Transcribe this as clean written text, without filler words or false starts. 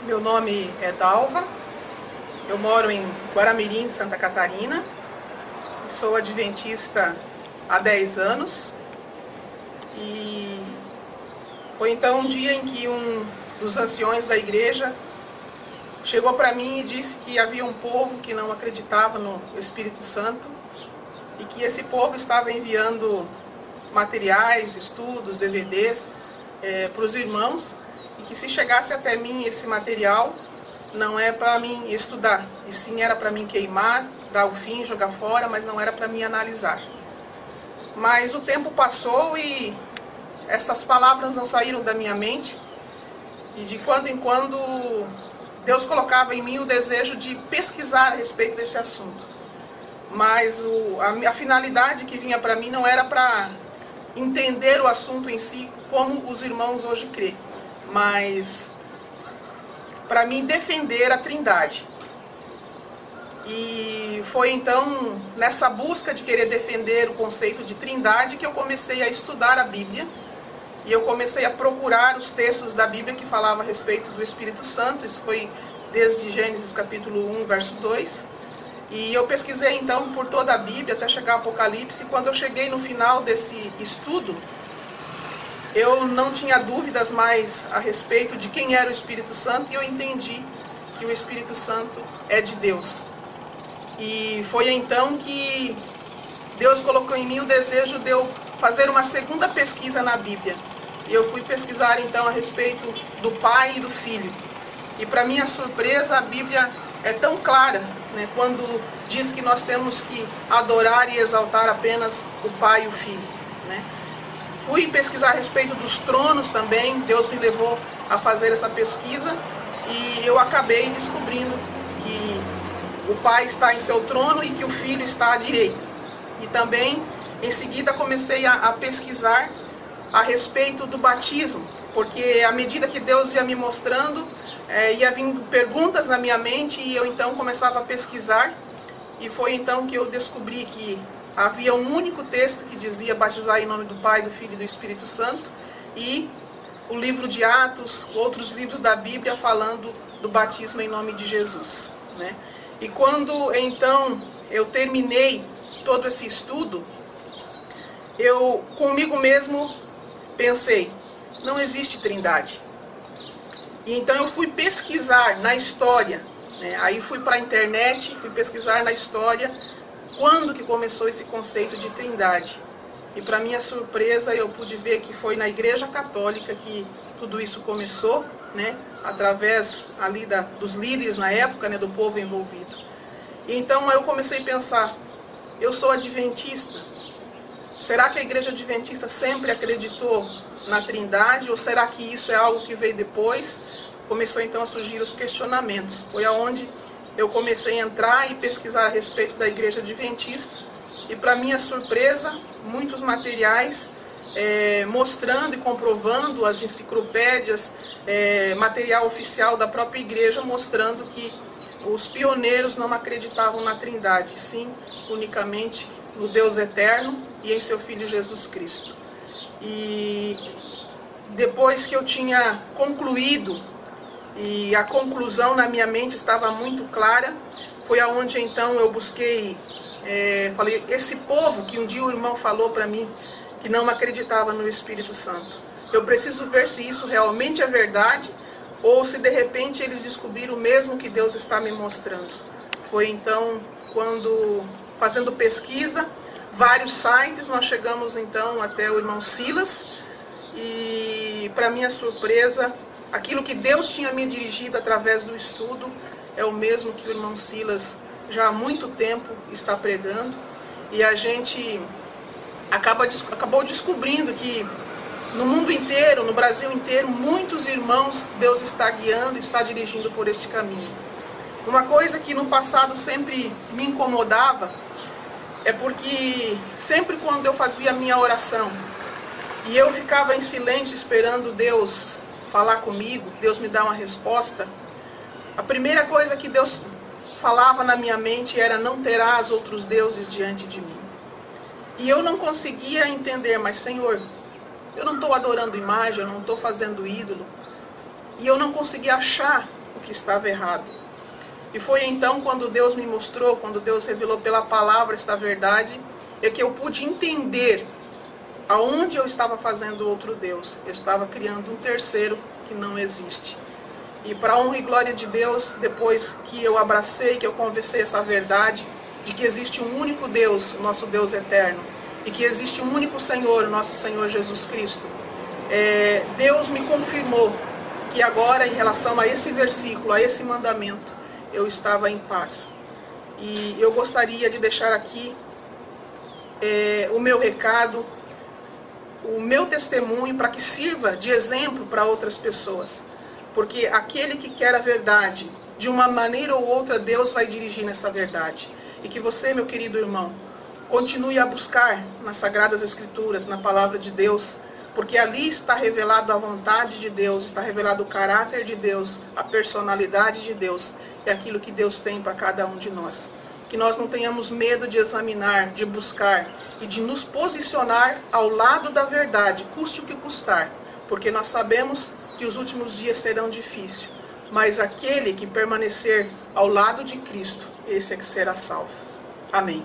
Meu nome é Dalva, eu moro em Guaramirim, Santa Catarina, sou adventista há 10 anos e foi então um dia em que um dos anciões da igreja chegou para mim e disse que havia um povo que não acreditava no Espírito Santo e que esse povo estava enviando materiais, estudos, DVDs para os irmãos, e que se chegasse até mim esse material, não é para mim estudar, e sim era para mim queimar, dar o fim, jogar fora, mas não era para mim analisar. Mas o tempo passou e essas palavras não saíram da minha mente, e de quando em quando Deus colocava em mim o desejo de pesquisar a respeito desse assunto. Mas a finalidade que vinha para mim não era para entender o assunto em si, como os irmãos hoje creem, mas para mim defender a Trindade. E foi então nessa busca de querer defender o conceito de Trindade que eu comecei a estudar a Bíblia, e eu comecei a procurar os textos da Bíblia que falavam a respeito do Espírito Santo. Isso foi desde Gênesis capítulo 1, verso 2. E eu pesquisei então por toda a Bíblia até chegar ao Apocalipse, e quando eu cheguei no final desse estudo, eu não tinha dúvidas mais a respeito de quem era o Espírito Santo, e eu entendi que o Espírito Santo é de Deus. E foi então que Deus colocou em mim o desejo de eu fazer uma segunda pesquisa na Bíblia. E eu fui pesquisar então a respeito do Pai e do Filho. E para minha surpresa, a Bíblia é tão clara, né, quando diz que nós temos que adorar e exaltar apenas o Pai e o Filho, né? Fui pesquisar a respeito dos tronos também. Deus me levou a fazer essa pesquisa e eu acabei descobrindo que o Pai está em seu trono e que o Filho está à direita. E também, em seguida, comecei a pesquisar a respeito do batismo, porque à medida que Deus ia me mostrando, ia vindo perguntas na minha mente, e eu então começava a pesquisar, e foi então que eu descobri que havia um único texto que dizia batizar em nome do Pai, do Filho e do Espírito Santo, e o livro de Atos, outros livros da Bíblia falando do batismo em nome de Jesus, né? E quando então eu terminei todo esse estudo, eu comigo mesmo pensei, não existe Trindade. E então eu fui pesquisar na história, né? Aí fui para a internet, fui pesquisar na história quando que começou esse conceito de Trindade. E para minha surpresa eu pude ver que foi na Igreja Católica que tudo isso começou, né? Através ali dos líderes na época, né? Do povo envolvido. E então eu comecei a pensar, eu sou adventista, será que a Igreja Adventista sempre acreditou na Trindade, ou será que isso é algo que veio depois? Começou então a surgir os questionamentos. Foi aonde eu comecei a entrar e pesquisar a respeito da Igreja Adventista, e para minha surpresa, muitos materiais mostrando e comprovando, as enciclopédias, material oficial da própria igreja, mostrando que os pioneiros não acreditavam na Trindade, sim, unicamente no Deus eterno e em seu Filho Jesus Cristo. E depois que eu tinha concluído, e a conclusão na minha mente estava muito clara, foi aonde então eu busquei, falei, esse povo que um dia o irmão falou para mim, que não acreditava no Espírito Santo, eu preciso ver se isso realmente é verdade, ou se de repente eles descobriram o mesmo que Deus está me mostrando. Foi então quando, fazendo pesquisa, vários sites, nós chegamos então até o irmão Silas, e para minha surpresa, aquilo que Deus tinha me dirigido através do estudo é o mesmo que o irmão Silas já há muito tempo está pregando, e a gente acabou descobrindo que no mundo inteiro, no Brasil inteiro, muitos irmãos Deus está guiando, está dirigindo por este caminho. Uma coisa que no passado sempre me incomodava é porque sempre quando eu fazia a minha oração e eu ficava em silêncio esperando Deus falar comigo, Deus me dar uma resposta, a primeira coisa que Deus falava na minha mente era: não terás outros deuses diante de mim. E eu não conseguia entender, mas Senhor, eu não estou adorando imagem, eu não estou fazendo ídolo. E eu não conseguia achar o que estava errado. E foi então quando Deus me mostrou, quando Deus revelou pela palavra esta verdade, é que eu pude entender aonde eu estava fazendo outro Deus. Eu estava criando um terceiro que não existe. E para a honra e glória de Deus, depois que eu abracei, que eu conversei essa verdade, de que existe um único Deus, o nosso Deus eterno, e que existe um único Senhor, o nosso Senhor Jesus Cristo, Deus me confirmou que agora, em relação a esse versículo, a esse mandamento, eu estava em paz. E eu gostaria de deixar aqui o meu recado, o meu testemunho, para que sirva de exemplo para outras pessoas. Porque aquele que quer a verdade, de uma maneira ou outra, Deus vai dirigir nessa verdade. E que você, meu querido irmão, continue a buscar nas Sagradas Escrituras, na Palavra de Deus, porque ali está revelado a vontade de Deus, está revelado o caráter de Deus, a personalidade de Deus, e aquilo que Deus tem para cada um de nós. Que nós não tenhamos medo de examinar, de buscar e de nos posicionar ao lado da verdade, custe o que custar, porque nós sabemos que os últimos dias serão difíceis, mas aquele que permanecer ao lado de Cristo, esse é que será salvo. Amém.